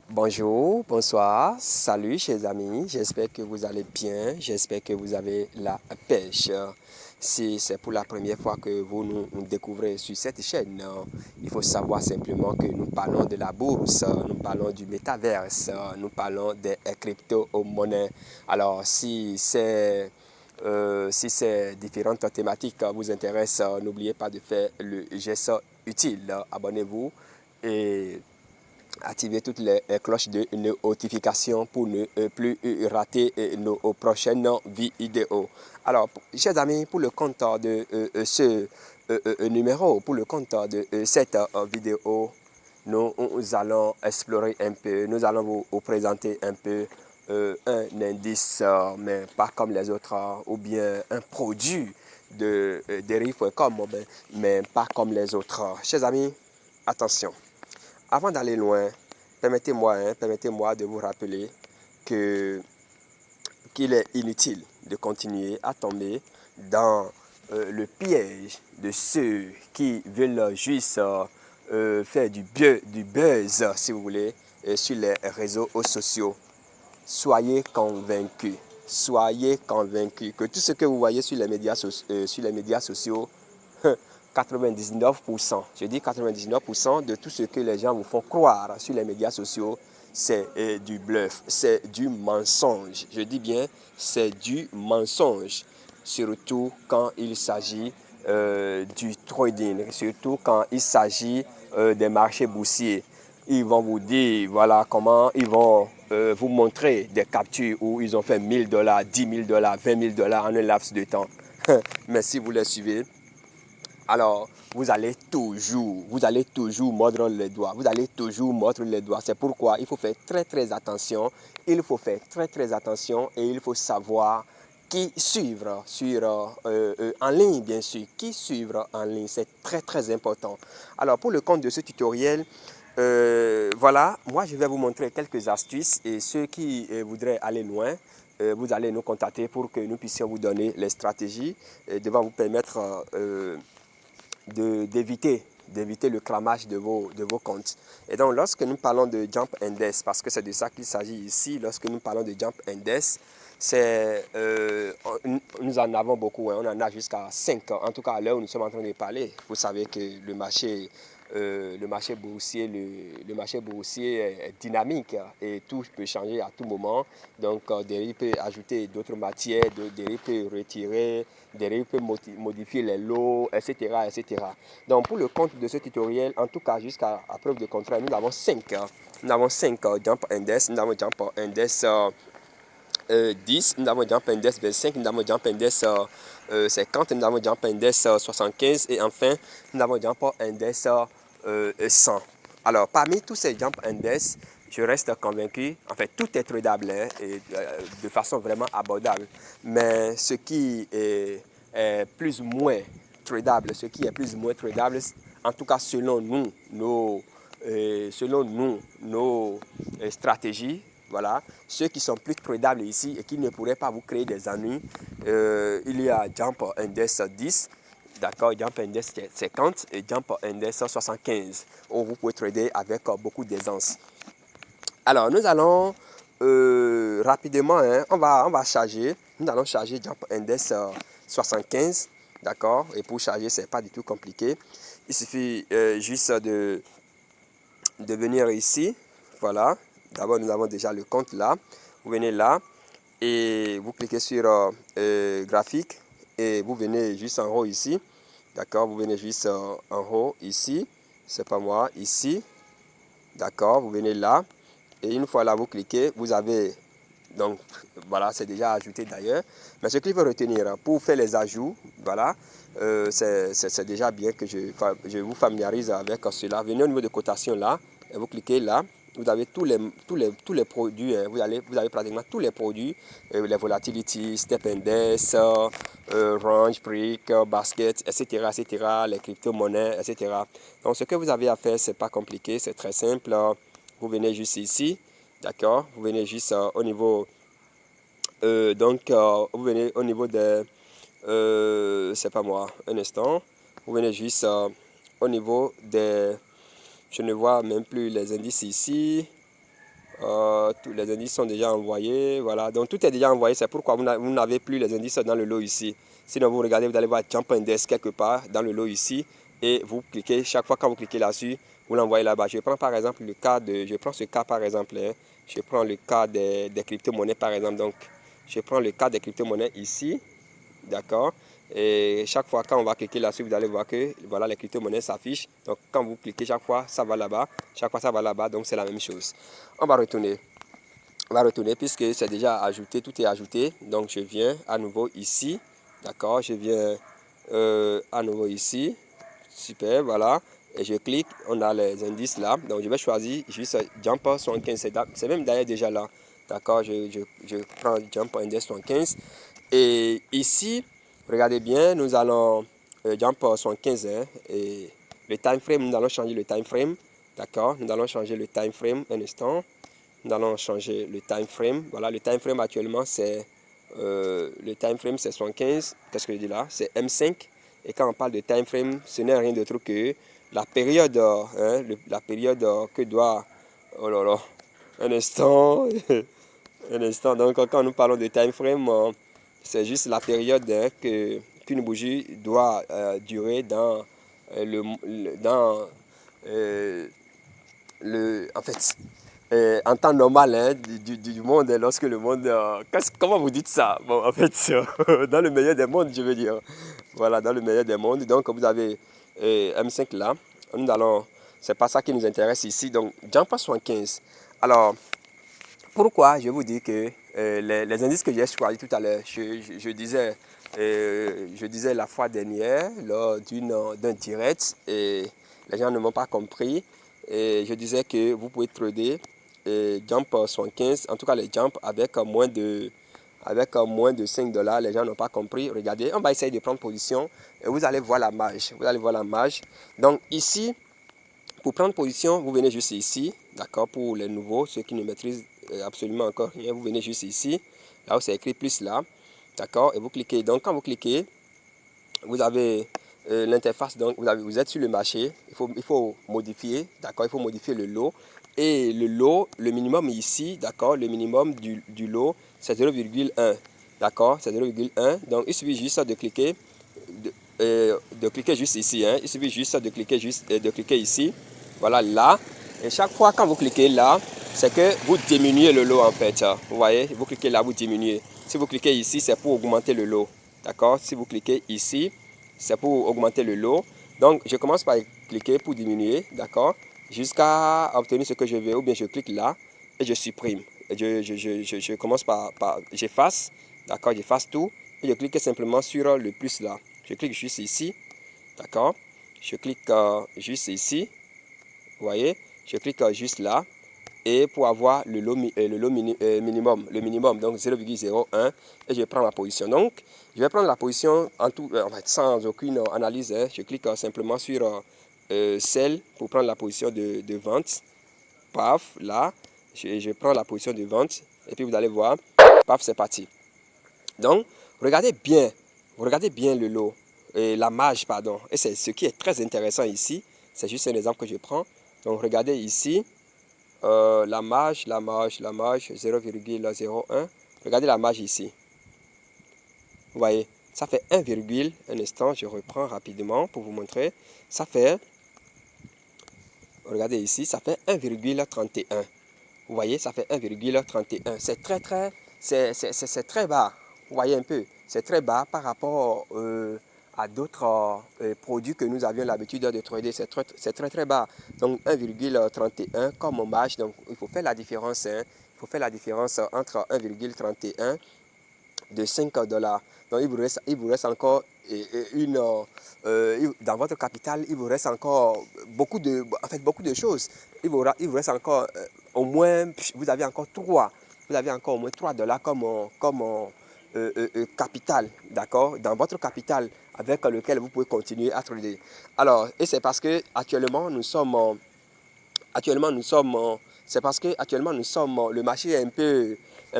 Bonjour, bonsoir, salut chers amis, j'espère que vous allez bien, j'espère que vous avez la pêche. Si c'est pour la première fois que vous nous découvrez sur cette chaîne, il faut savoir simplement que nous parlons de la bourse, nous parlons du métaverse, nous parlons des crypto-monnaies. Alors si ces différentes thématiques vous intéressent, n'oubliez pas de faire le geste utile. Abonnez-vous et activez toutes les cloches de notification pour ne plus rater nos prochaines vidéos. Alors, chers amis, pour le compte de ce numéro, pour le compte de cette vidéo, nous allons explorer un peu, nous allons vous présenter un peu un indice, mais pas comme les autres, ou bien un produit de dérive.com, mais pas comme les autres. Chers amis, attention. Avant d'aller loin, permettez-moi de vous rappeler que qu'il est inutile de continuer à tomber dans le piège de ceux qui veulent juste faire du buzz, si vous voulez, sur les réseaux sociaux. Soyez convaincus que tout ce que vous voyez sur les médias sociaux, 99%, je dis 99% de tout ce que les gens vous font croire sur les médias sociaux, c'est du bluff, c'est du mensonge. Je dis bien, c'est du mensonge. Surtout quand il s'agit du trading, surtout quand il s'agit des marchés boursiers. Ils vont vous dire, voilà comment ils vont vous montrer des captures où ils ont fait 1000 $, 10 000 $, 20 000 $ en un laps de temps. Mais si vous les suivez, alors vous allez toujours mordre les doigts. Vous allez toujours mordre les doigts. C'est pourquoi il faut faire très attention. Il faut faire très attention et il faut savoir qui suivre en ligne, bien sûr. Qui suivre en ligne, c'est très important. Alors pour le compte de ce tutoriel, voilà, moi je vais vous montrer quelques astuces et ceux qui voudraient aller loin, vous allez nous contacter pour que nous puissions vous donner les stratégies devant vous permettre d'éviter le cramage de vos comptes. Et donc, lorsque nous parlons de Jump Index, parce que c'est de ça qu'il s'agit ici, lorsque nous parlons de Jump Index, nous en avons beaucoup, hein, on en a jusqu'à 5. En tout cas, à l'heure où nous sommes en train de parler, vous savez que le marché boursier est dynamique et tout peut changer à tout moment. Donc, Derry peut ajouter d'autres matières, Derry peut retirer, Derry peut modifier les lots, etc. Donc, pour le compte de ce tutoriel, en tout cas, jusqu'à preuve de contraire, nous avons 5. Nous avons 5 Jump Index, nous avons Jump Index 10, nous avons Jump Index 25, nous avons Jump Index 50, nous avons Jump Index 75 et enfin, nous avons Jump Index 100. Alors, parmi tous ces Jump Index, je reste convaincu, en fait, tout est tradable hein, et de façon vraiment abordable. Mais ce qui est plus ou moins tradable, en tout cas selon nous, nos stratégies, voilà, ceux qui sont plus tradables ici et qui ne pourraient pas vous créer des ennuis, il y a Jump Index 10, d'accord, Jump Index 50 et Jump Index 75, où vous pouvez trader avec beaucoup d'aisance. Alors, nous allons rapidement, hein, on va charger, nous allons charger Jump Index 75, d'accord, et pour charger, c'est pas du tout compliqué. Il suffit juste de venir ici, voilà. D'abord, nous avons déjà le compte là. Vous venez là et vous cliquez sur graphique et vous venez juste en haut ici. D'accord, vous venez juste en haut ici. C'est pas moi, ici. D'accord, vous venez là. Et une fois là, vous cliquez, vous avez, donc voilà, c'est déjà ajouté d'ailleurs. Mais ce qu'il faut retenir, pour faire les ajouts, voilà, c'est déjà bien que je vous familiarise avec cela. Venez au niveau de cotation là, et vous cliquez là. Vous avez tous les produits, hein. Vous avez pratiquement tous les produits, les volatility, step index, range, brick, basket, etc., les crypto-monnaies, etc. Donc ce que vous avez à faire, c'est pas compliqué, c'est très simple. Vous venez juste ici, d'accord? Vous venez juste au niveau, vous venez au niveau de, c'est pas moi, un instant. Vous venez juste au niveau des, je ne vois même plus les indices ici. Tous les indices sont déjà envoyés. Voilà, donc tout est déjà envoyé. C'est pourquoi vous n'avez plus les indices dans le lot ici. Sinon, vous regardez, vous allez voir Jump Index quelque part dans le lot ici. Et vous cliquez, chaque fois quand vous cliquez là-dessus, vous l'envoyez là-bas. Je prends par exemple le cas de, je prends ce cas par exemple, hein. Je prends le cas des crypto-monnaies par exemple. Donc, je prends le cas des crypto-monnaies ici. D'accord. Et chaque fois quand on va cliquer là-dessus, vous allez voir que voilà, les crypto-monnaies s'affichent. Donc quand vous cliquez chaque fois, ça va là-bas. Chaque fois, ça va là-bas. Donc c'est la même chose. On va retourner. On va retourner puisque c'est déjà ajouté, tout est ajouté. Donc je viens à nouveau ici. D'accord. Je viens à nouveau ici. Super, voilà. Et je clique, on a les indices là. Donc je vais choisir juste Jump 75. C'est même d'ailleurs déjà là. D'accord. Je prends Jump Index 75. Et ici, regardez bien, nous allons Jump 75. Hein, et le time frame, nous allons changer le time frame. D'accord. Nous allons changer le time frame un instant. Nous allons changer le time frame. Voilà, le time frame actuellement, c'est le time frame, c'est 75. Qu'est-ce que je dis là? C'est M5. Et quand on parle de time frame, ce n'est rien d'autre que la période, hein, la période que doit... Oh là là, un instant. Un instant. Donc, quand nous parlons de time frame, c'est juste la période hein, qu'une bougie doit durer dans en fait, en temps normal hein, du monde, lorsque le monde... comment vous dites ça? Bon, en fait, dans le meilleur des mondes, je veux dire. Voilà, dans le meilleur des mondes. Donc, vous avez M5 là. Nous allons... C'est pas ça qui nous intéresse ici. Donc, Jump 75. Alors, pourquoi je vous dis que les indices que j'ai choisis tout à l'heure, je disais la fois dernière lors d'un direct et les gens ne m'ont pas compris. Et je disais que vous pouvez trader Jump 75, en tout cas les jumps avec moins de 5 dollars. Les gens n'ont pas compris. Regardez, on va essayer de prendre position et vous allez voir la marge. Vous allez voir la marge. Donc ici, pour prendre position, vous venez juste ici, d'accord, pour les nouveaux, ceux qui ne maîtrisent absolument encore rien, vous venez juste ici, là où c'est écrit plus là, d'accord, et vous cliquez. Donc quand vous cliquez, vous avez l'interface, donc vous êtes sur le marché, il faut modifier, d'accord, il faut modifier le lot. Et le lot, le minimum ici, d'accord, le minimum du lot, c'est 0,1, d'accord, c'est 0,1. Donc il suffit juste de cliquer, de cliquer juste ici, hein. Il suffit juste de cliquer ici, voilà là. Et chaque fois quand vous cliquez là, c'est que vous diminuez le lot en fait. Vous voyez, vous cliquez là, vous diminuez. Si vous cliquez ici, c'est pour augmenter le lot. D'accord? Si vous cliquez ici, c'est pour augmenter le lot. Donc, je commence par cliquer pour diminuer, d'accord? Jusqu'à obtenir ce que je veux, ou bien je clique là et je supprime. Et je commence par j'efface, d'accord? J'efface tout et je clique simplement sur le plus là. Je clique juste ici, d'accord? Je clique juste ici, vous voyez? Je clique juste là et pour avoir le lot minimum, donc 0,01 et je prends la position. Donc, je vais prendre la position en tout, en fait, sans aucune analyse. Hein. Je clique simplement sur Sell pour prendre la position de vente. Paf, là, je prends la position de vente et puis vous allez voir, paf, c'est parti. Donc, regardez bien le lot, la marge, pardon. Et c'est ce qui est très intéressant ici. C'est juste un exemple que je prends. Donc, regardez ici. La marge 0,01. Regardez la marge ici. Vous voyez, ça fait 1, un instant, je reprends rapidement pour vous montrer. Ça fait, regardez ici, ça fait 1,31. Vous voyez, ça fait 1,31. C'est très bas. Vous voyez un peu, c'est très bas par rapport à d'autres produits que nous avions l'habitude de trader. C'est très bas. Donc 1,31 comme marge. Donc il faut faire la différence. Hein. Il faut faire la différence entre 1,31 de 5 dollars. Donc il vous reste encore dans votre capital, il vous reste encore beaucoup de choses. Il vous reste encore au moins, vous avez encore 3. Vous avez encore au moins 3 dollars comme capital, d'accord, dans votre capital avec lequel vous pouvez continuer à trader. Alors, et c'est parce que actuellement nous sommes c'est parce que actuellement le marché est un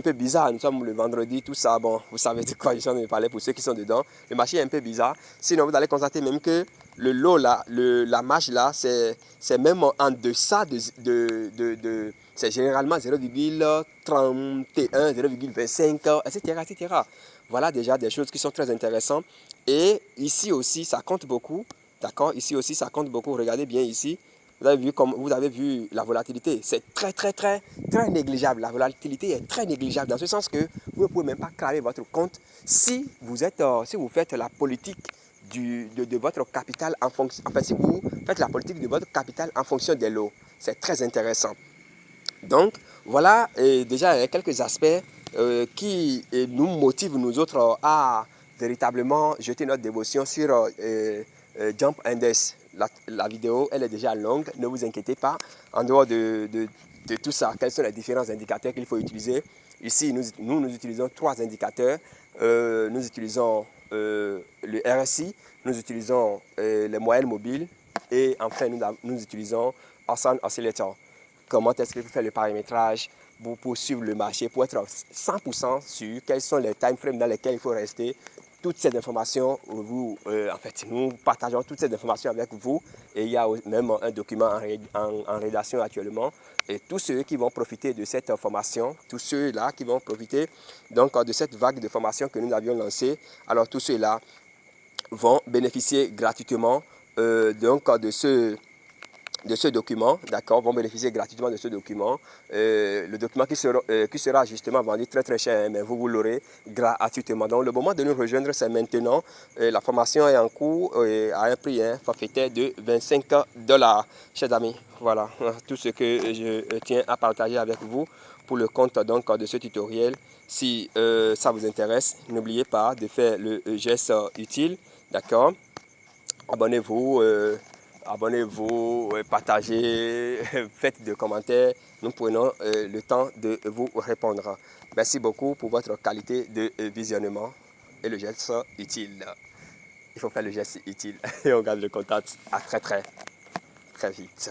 peu bizarre. Nous sommes le vendredi, tout ça. Bon, vous savez de quoi je suis en train de parler pour ceux qui sont dedans. Le marché est un peu bizarre. Sinon, vous allez constater même que le lot là, la marge là, c'est même en deçà c'est généralement 0,31, 0,25, etc., etc. Voilà déjà des choses qui sont très intéressantes. Et ici aussi, ça compte beaucoup. D'accord? Ici aussi, ça compte beaucoup. Regardez bien ici. Vous avez vu la volatilité. C'est très, très, très, très négligeable. La volatilité est très négligeable dans ce sens que vous ne pouvez même pas cramer votre compte si vous faites la politique de votre capital en fonction. Enfin, si vous faites la politique de votre capital en fonction des lots. C'est très intéressant. Donc, voilà déjà quelques aspects qui nous motivent, nous autres, à véritablement jeter notre dévotion sur Jump Index. La vidéo, elle est déjà longue, ne vous inquiétez pas. En dehors de tout ça, quels sont les différents indicateurs qu'il faut utiliser? Ici, nous utilisons 3 indicateurs. Nous utilisons le RSI, nous utilisons les moyennes mobiles et enfin, nous utilisons Awesome Oscillator. Comment est-ce que vous faites le paramétrage pour suivre le marché, pour être 100% sûr quels sont les time frames dans lesquels il faut rester. Toutes ces informations, nous partageons toutes ces informations avec vous. Et il y a même un document en rédaction actuellement. Et tous ceux qui vont profiter de cette formation, tous ceux-là qui vont profiter donc de cette vague de formation que nous avions lancée, alors tous ceux-là vont bénéficier gratuitement de ce document, d'accord, vont bénéficier gratuitement de ce document. Le document qui sera justement vendu très très cher, mais vous l'aurez gratuitement. Donc le moment de nous rejoindre, c'est maintenant. La formation est en cours à un prix forfaitaire de 25 $, chers amis. Voilà tout ce que je tiens à partager avec vous pour le compte donc de ce tutoriel. Si ça vous intéresse, n'oubliez pas de faire le geste utile, d'accord. Abonnez-vous. Abonnez-vous, partagez, faites des commentaires. Nous prenons le temps de vous répondre. Merci beaucoup pour votre qualité de visionnement et le geste utile. Il faut faire le geste utile et on garde le contact à très très vite.